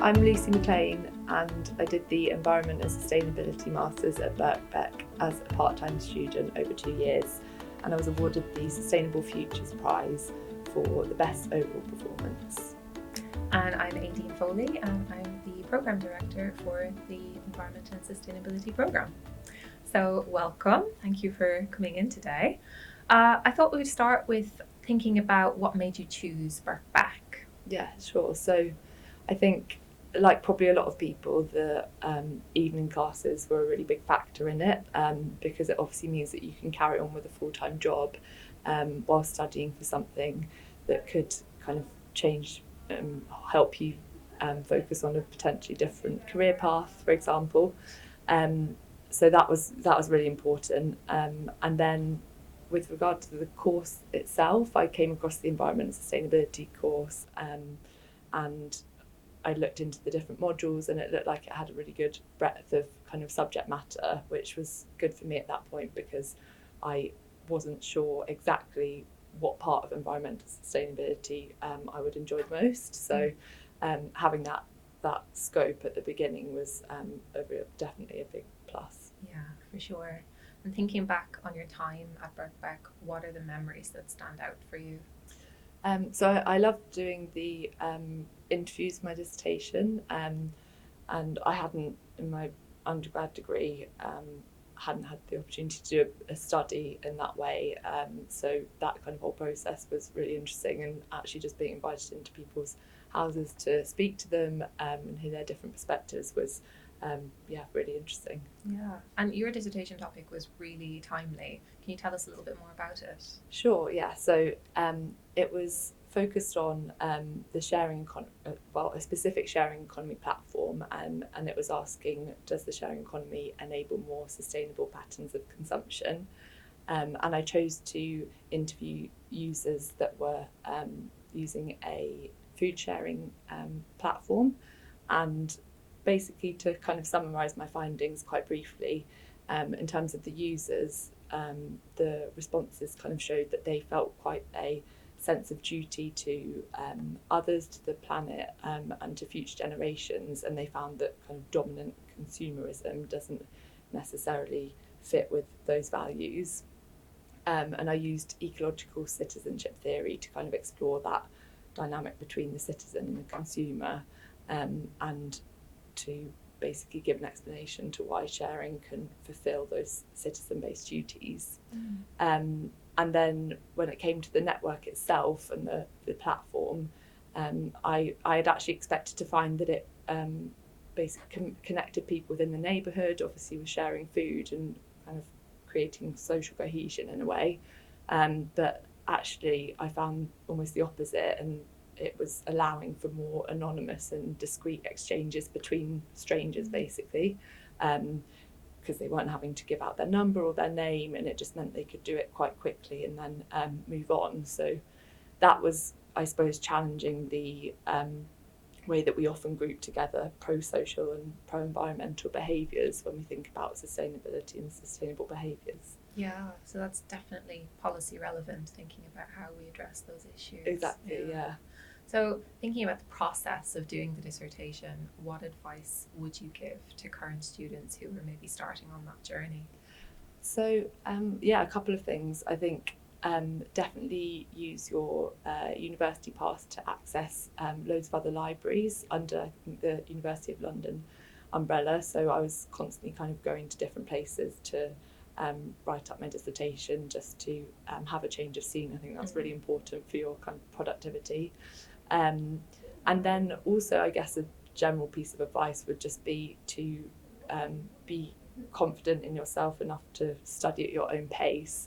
I'm Lucy McLean and I did the Environment and Sustainability Masters at Birkbeck as a part-time student over 2 years, and I was awarded the Sustainable Futures Prize for the best overall performance. And I'm Aideen Foley and I'm the Programme Director for the Environment and Sustainability Programme. So welcome, thank you for coming in today. I thought we would start with thinking about what made you choose Birkbeck. Yeah, sure. So I think, like probably a lot of people, the evening classes were a really big factor in it, because it obviously means that you can carry on with a full-time job while studying for something that could kind of change, help you focus on a potentially different career path, for example. So that was really important. And then with regard to the course itself, I came across the Environment and Sustainability course, and I looked into the different modules and it looked like it had a really good breadth of kind of subject matter, which was good for me at that point because I wasn't sure exactly what part of environmental sustainability I would enjoy the most. So having that scope at the beginning was definitely a big plus. Yeah, for sure. And thinking back on your time at Birkbeck, what are the memories that stand out for you? So I loved doing the interviews for my dissertation, and I hadn't, in my undergrad degree, hadn't had the opportunity to do a study in that way. So that kind of whole process was really interesting, and actually just being invited into people's houses to speak to them and hear their different perspectives was really interesting. Yeah, and your dissertation topic was really timely. Can you tell us a little bit more about it? Sure, yeah. So it was focused on the sharing a specific sharing economy platform, and it was asking, does the sharing economy enable more sustainable patterns of consumption? And I chose to interview users that were using a food sharing platform, and basically to kind of summarise my findings quite briefly, in terms of the users, the responses kind of showed that they felt quite a sense of duty to others, to the planet, and to future generations, and they found that kind of dominant consumerism doesn't necessarily fit with those values. And I used ecological citizenship theory to kind of explore that dynamic between the citizen and the consumer, and to basically give an explanation to why sharing can fulfil those citizen-based duties. And then when it came to the network itself and the platform, I had actually expected to find that it basically connected people within the neighbourhood, obviously with sharing food and kind of creating social cohesion in a way. But actually I found almost the opposite, and it was allowing for more anonymous and discreet exchanges between strangers, basically, because they weren't having to give out their number or their name, and it just meant they could do it quite quickly and then move on. So that was, I suppose, challenging the way that we often group together pro-social and pro-environmental behaviours when we think about sustainability and sustainable behaviours. Yeah, so that's definitely policy relevant, thinking about how we address those issues. Exactly, yeah. So thinking about the process of doing the dissertation, what advice would you give to current students who are maybe starting on that journey? So a couple of things. I think definitely use your university pass to access loads of other libraries under, I think, the University of London umbrella. So I was constantly kind of going to different places to write up my dissertation, just to have a change of scene. I think that's really important for your kind of productivity. And then also, I guess, a general piece of advice would just be to be confident in yourself enough to study at your own pace.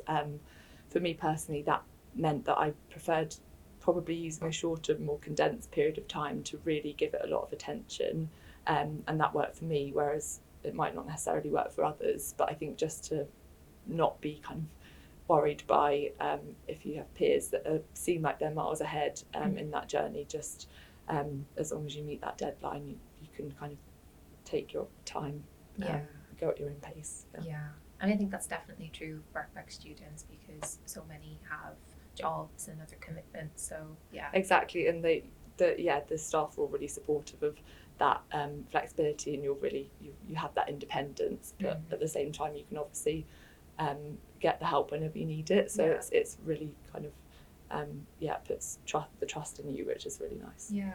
For me personally, that meant that I preferred probably using a shorter, more condensed period of time to really give it a lot of attention, and that worked for me, whereas it might not necessarily work for others. But I think just to not be kind of worried by if you have peers that seem like they're miles ahead in that journey, just as long as you meet that deadline, you can kind of take your time, go at your own pace. Yeah, and I think that's definitely true of Birkbeck students because so many have jobs and other commitments. So yeah, exactly, and the staff were all really supportive of that flexibility, and you have that independence, but at the same time you can obviously get the help whenever you need it. So it's really kind of puts the trust in you, which is really nice. Yeah.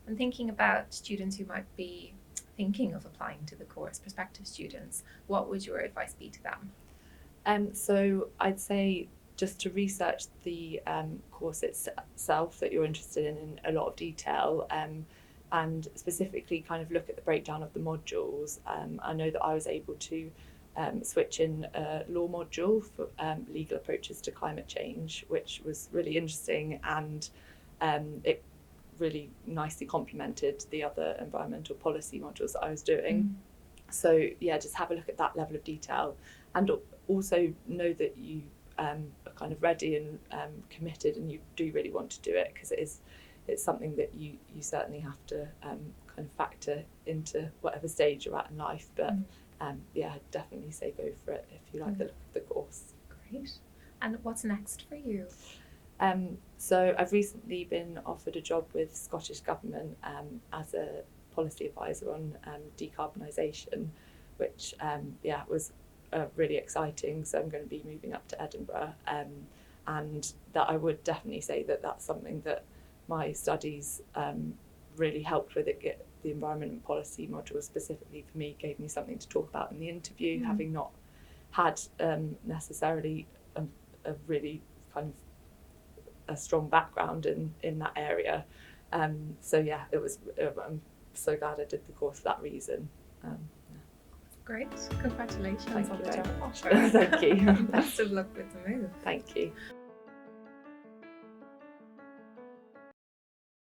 And thinking about students who might be thinking of applying to the course, prospective students, what would your advice be to them? So I'd say just to research the course itself that you're interested in a lot of detail, and specifically kind of look at the breakdown of the modules. I know that I was able to switch in a law module for legal approaches to climate change, which was really interesting, and it really nicely complemented the other environmental policy modules that I was doing. So yeah, just have a look at that level of detail, and also know that you are kind of ready and committed, and you do really want to do it, because it's something that you certainly have to kind of factor into whatever stage you're at in life. But I'd definitely say go for it if you like the look of the course. Great. And what's next for you? So I've recently been offered a job with Scottish Government as a policy advisor on decarbonisation, which was really exciting. So I'm going to be moving up to Edinburgh, and that I would definitely say that that's something that my studies really helped with. The environment and policy module specifically for me gave me something to talk about in the interview, having not had necessarily a really kind of a strong background in that area. So yeah, it was. I'm so glad I did the course for that reason. Great, congratulations Thank on you the very job much. offer. Thank you. Best of luck with the move. Thank you.